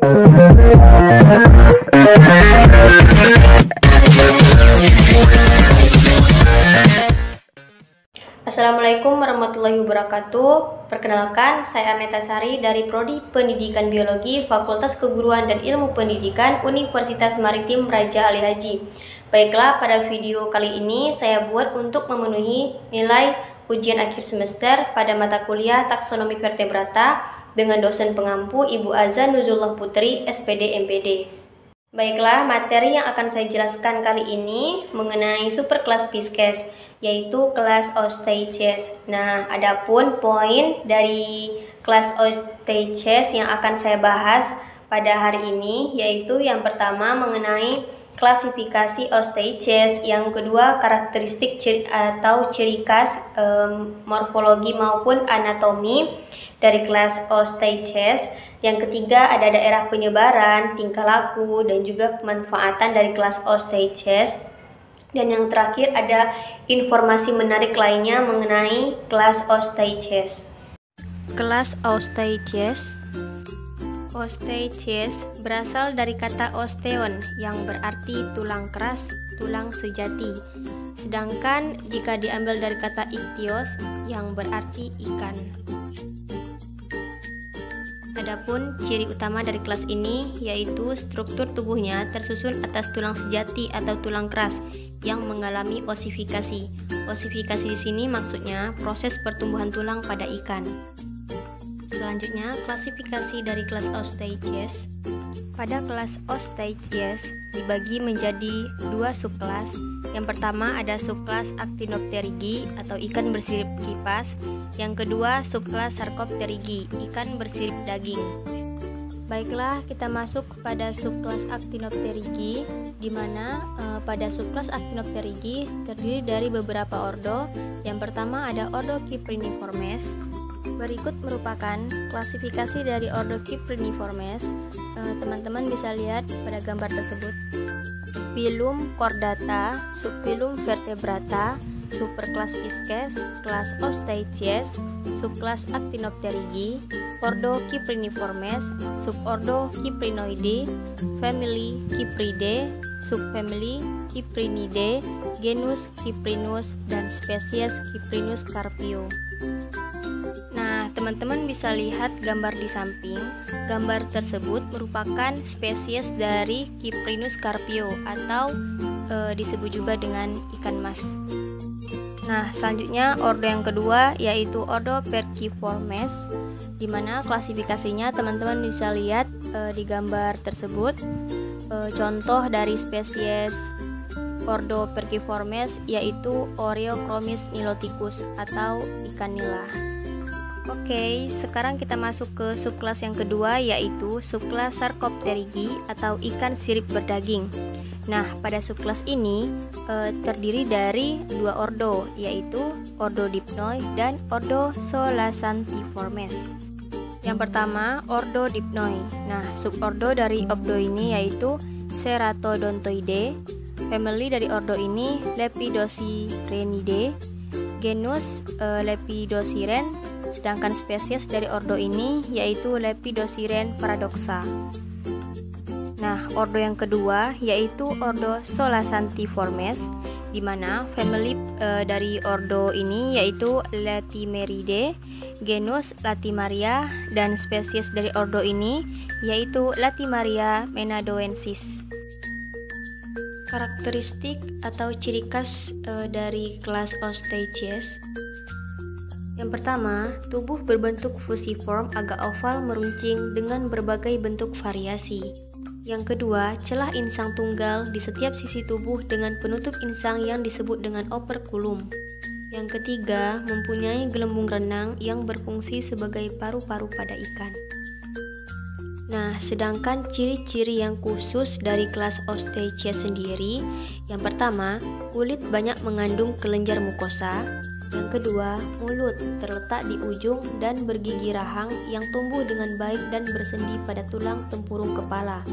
Assalamualaikum warahmatullahi wabarakatuh. Perkenalkan, saya Arneta Sari dari Prodi Pendidikan Biologi Fakultas Keguruan dan Ilmu Pendidikan Universitas Maritim Raja Ali Haji. Baiklah, pada video kali ini saya buat untuk memenuhi nilai ujian akhir semester pada mata kuliah Taksonomi Vertebrata dengan dosen pengampu Ibu Azza Nuzullah Putri, SPD MPD. Baiklah, materi yang akan saya jelaskan kali ini mengenai superkelas Pisces, yaitu kelas Osteichthyes. Nah, adapun poin dari kelas Osteichthyes yang akan saya bahas pada hari ini, yaitu yang pertama mengenai klasifikasi Osteichthyes, yang kedua karakteristik atau ciri khas morfologi maupun anatomi dari kelas Osteichthyes, yang ketiga ada daerah penyebaran, tingkah laku, dan juga pemanfaatan dari kelas Osteichthyes. Dan yang terakhir ada informasi menarik lainnya mengenai kelas Osteichthyes. Kelas Osteichthyes. Osteichthyes berasal dari kata osteon yang berarti tulang keras, tulang sejati. Sedangkan jika diambil dari kata ichthyos yang berarti ikan. Adapun ciri utama dari kelas ini yaitu struktur tubuhnya tersusun atas tulang sejati atau tulang keras yang mengalami osifikasi. Osifikasi di sini maksudnya proses pertumbuhan tulang pada ikan. Selanjutnya, klasifikasi dari kelas Osteichthyes. Pada kelas Osteichthyes dibagi menjadi dua subkelas. Yang pertama ada subkelas Actinopterygii atau ikan bersirip kipas. Yang kedua subkelas Sarcopterygii, ikan bersirip daging. Baiklah, kita masuk pada subkelas Actinopterygii, di mana pada subkelas Actinopterygii terdiri dari beberapa ordo. Yang pertama ada ordo Cypriniformes. Berikut merupakan klasifikasi dari ordo Cypriniformes. Teman-teman bisa lihat pada gambar tersebut. Phylum Chordata, subphylum Vertebrata, superkelas Pisces, kelas Osteichthyes, subkelas Actinopterygii, ordo Cypriniformes, subordo Cyprinoideae, family Cypridae, subfamily Cyprinidae, genus Cyprinus, dan spesies Cyprinus carpio. Nah, teman-teman bisa lihat gambar di samping. Gambar tersebut merupakan spesies dari Cyprinus carpio atau disebut juga dengan ikan mas. Nah, selanjutnya ordo yang kedua yaitu ordo Perciformes, di mana klasifikasinya teman-teman bisa lihat di gambar tersebut. Contoh dari spesies ordo Perciformes yaitu Oreochromis niloticus atau ikan nila. Oke, sekarang kita masuk ke subkelas yang kedua yaitu subkelas Sarcopterygii atau ikan sirip berdaging. Nah, pada subkelas ini terdiri dari dua ordo yaitu ordo Dipnoi dan ordo Solasantiformes. Yang pertama, ordo Dipnoi. Nah, subordo dari ordo ini yaitu Ceratodontoideae. Family dari ordo ini Lepidosirenidae, genus Lepidosiren. Sedangkan spesies dari ordo ini yaitu Lepidosiren paradoxa. Nah, ordo yang kedua yaitu ordo Solasantiformes, di mana family dari ordo ini yaitu Latimeridae, genus Latimaria, dan spesies dari ordo ini yaitu Latimaria menadoensis. Karakteristik atau ciri khas dari kelas Osteichthyes. Yang pertama, tubuh berbentuk fusiform agak oval meruncing dengan berbagai bentuk variasi. Yang kedua, celah insang tunggal di setiap sisi tubuh dengan penutup insang yang disebut dengan operculum. Yang ketiga, mempunyai gelembung renang yang berfungsi sebagai paru-paru pada ikan. Nah, sedangkan ciri-ciri yang khusus dari kelas Osteichthyes sendiri, yang pertama, kulit banyak mengandung kelenjar mukosa. Yang kedua, mulut terletak di ujung dan bergigi rahang yang tumbuh dengan baik dan bersendi pada tulang tempurung kepala.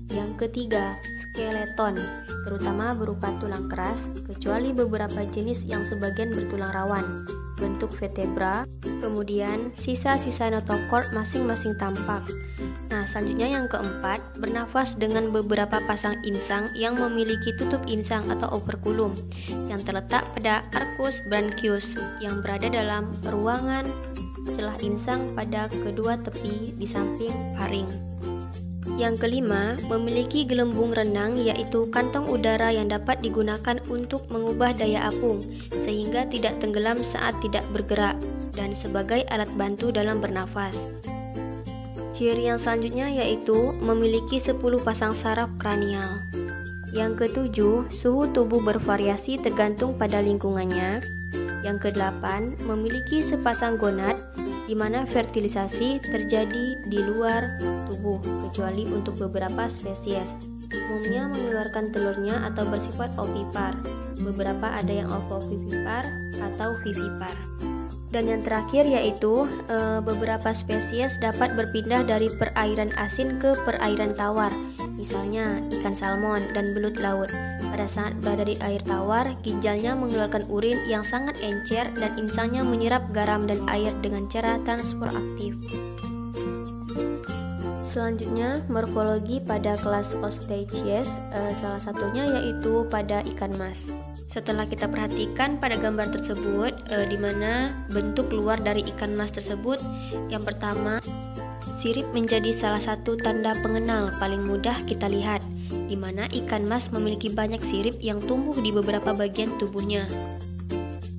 Yang ketiga, skeleton, terutama berupa tulang keras, kecuali beberapa jenis yang sebagian bertulang rawan. berbentuk vertebra, kemudian sisa-sisa notochord masing-masing tampak. Nah, selanjutnya yang keempat, bernafas dengan beberapa pasang insang yang memiliki tutup insang atau operculum yang terletak pada arcus branchius yang berada dalam ruangan celah insang pada kedua tepi di samping faring. Yang kelima, memiliki gelembung renang yaitu kantong udara yang dapat digunakan untuk mengubah daya apung sehingga tidak tenggelam saat tidak bergerak dan sebagai alat bantu dalam bernafas. Ciri yang selanjutnya yaitu memiliki 10 pasang saraf kranial. Yang ketujuh, suhu tubuh bervariasi tergantung pada lingkungannya. Yang kedelapan, memiliki sepasang gonad di mana fertilisasi terjadi di luar tubuh kecuali untuk beberapa spesies. Umumnya mengeluarkan telurnya atau bersifat ovipar. Beberapa ada yang ovovivipar atau vivipar. Dan yang terakhir yaitu beberapa spesies dapat berpindah dari perairan asin ke perairan tawar, misalnya ikan salmon dan belut laut. Pada saat berada di air tawar, ginjalnya mengeluarkan urin yang sangat encer dan insangnya menyerap garam dan air dengan cara transport aktif. Selanjutnya, morfologi pada kelas Osteichthyes, salah satunya yaitu pada ikan mas. Setelah kita perhatikan pada gambar tersebut, di mana bentuk luar dari ikan mas tersebut, yang pertama, sirip menjadi salah satu tanda pengenal paling mudah kita lihat, di mana ikan mas memiliki banyak sirip yang tumbuh di beberapa bagian tubuhnya.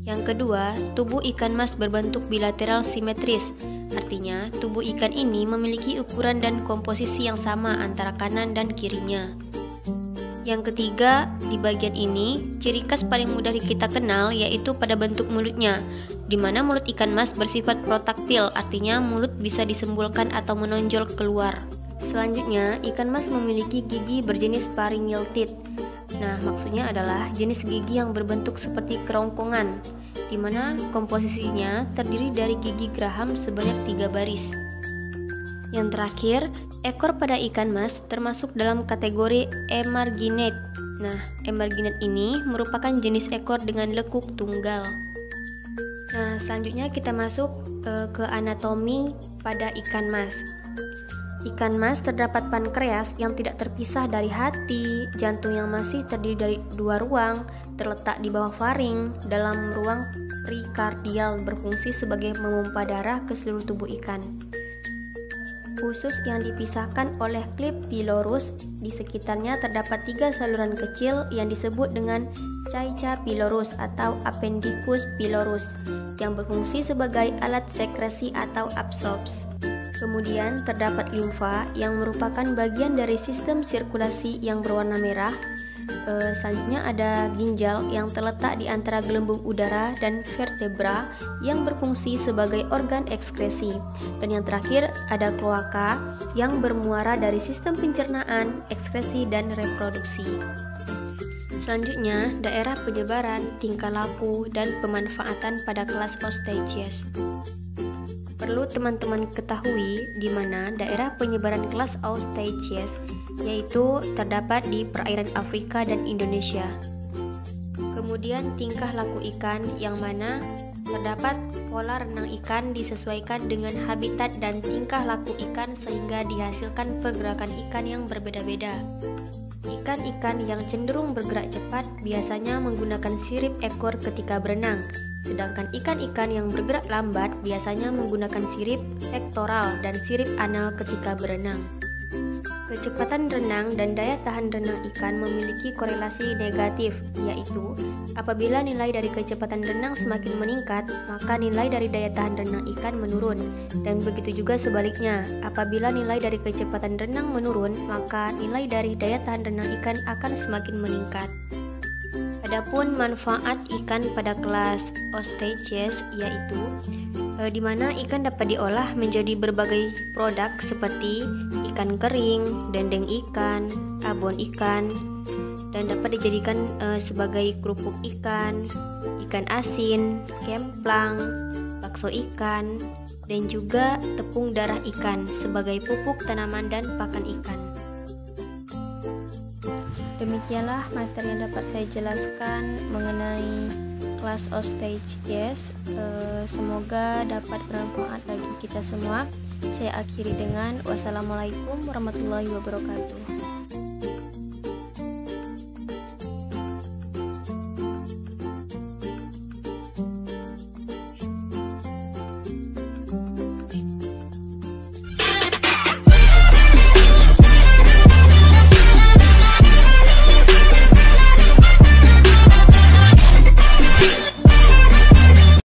Yang kedua, tubuh ikan mas berbentuk bilateral simetris, artinya tubuh ikan ini memiliki ukuran dan komposisi yang sama antara kanan dan kirinya. Yang ketiga, di bagian ini, ciri khas paling mudah kita kenal yaitu pada bentuk mulutnya, di mana mulut ikan mas bersifat protaktil, artinya mulut bisa disembulkan atau menonjol keluar. Selanjutnya, ikan mas memiliki gigi berjenis pharyngeal teeth. Nah, maksudnya adalah jenis gigi yang berbentuk seperti kerongkongan, di mana komposisinya terdiri dari gigi geraham sebanyak 3 baris. Yang terakhir, ekor pada ikan mas termasuk dalam kategori emarginate. Nah, emarginate ini merupakan jenis ekor dengan lekuk tunggal. Nah, selanjutnya kita masuk ke anatomi pada ikan mas. Ikan mas terdapat pankreas yang tidak terpisah dari hati, jantung yang masih terdiri dari 2 ruang, terletak di bawah faring, dalam ruang perikardial berfungsi sebagai memompa darah ke seluruh tubuh ikan. Usus yang dipisahkan oleh klip pilorus, di sekitarnya terdapat 3 saluran kecil yang disebut dengan caica pilorus atau appendicus pilorus yang berfungsi sebagai alat sekresi atau absorbs. Kemudian terdapat limfa yang merupakan bagian dari sistem sirkulasi yang berwarna merah. Selanjutnya ada ginjal yang terletak di antara gelembung udara dan vertebra yang berfungsi sebagai organ ekskresi. Dan yang terakhir ada kloaka yang bermuara dari sistem pencernaan, ekskresi, dan reproduksi. Selanjutnya, daerah penyebaran, tingkah laku, dan pemanfaatan pada kelas Osteichthyes. Perlu teman-teman ketahui di mana daerah penyebaran kelas Osteichthyes yaitu terdapat di perairan Afrika dan Indonesia. Kemudian tingkah laku ikan yang mana terdapat pola renang ikan disesuaikan dengan habitat dan tingkah laku ikan sehingga dihasilkan pergerakan ikan yang berbeda-beda. Ikan-ikan yang cenderung bergerak cepat biasanya menggunakan sirip ekor ketika berenang, sedangkan ikan-ikan yang bergerak lambat biasanya menggunakan sirip pektoral dan sirip anal ketika berenang. Kecepatan renang dan daya tahan renang ikan memiliki korelasi negatif, yaitu apabila nilai dari kecepatan renang semakin meningkat, maka nilai dari daya tahan renang ikan menurun, dan begitu juga sebaliknya, apabila nilai dari kecepatan renang menurun, maka nilai dari daya tahan renang ikan akan semakin meningkat. Adapun manfaat ikan pada kelas Osteichthyes yaitu di mana ikan dapat diolah menjadi berbagai produk seperti ikan kering, dendeng ikan, abon ikan, dan dapat dijadikan sebagai kerupuk ikan, ikan asin, kemplang, bakso ikan, dan juga tepung darah ikan sebagai pupuk tanaman dan pakan ikan. Demikianlah materi yang dapat saya jelaskan mengenai kelas Ostage Yes. Semoga dapat bermanfaat bagi kita semua. Saya akhiri dengan wassalamualaikum warahmatullahi wabarakatuh.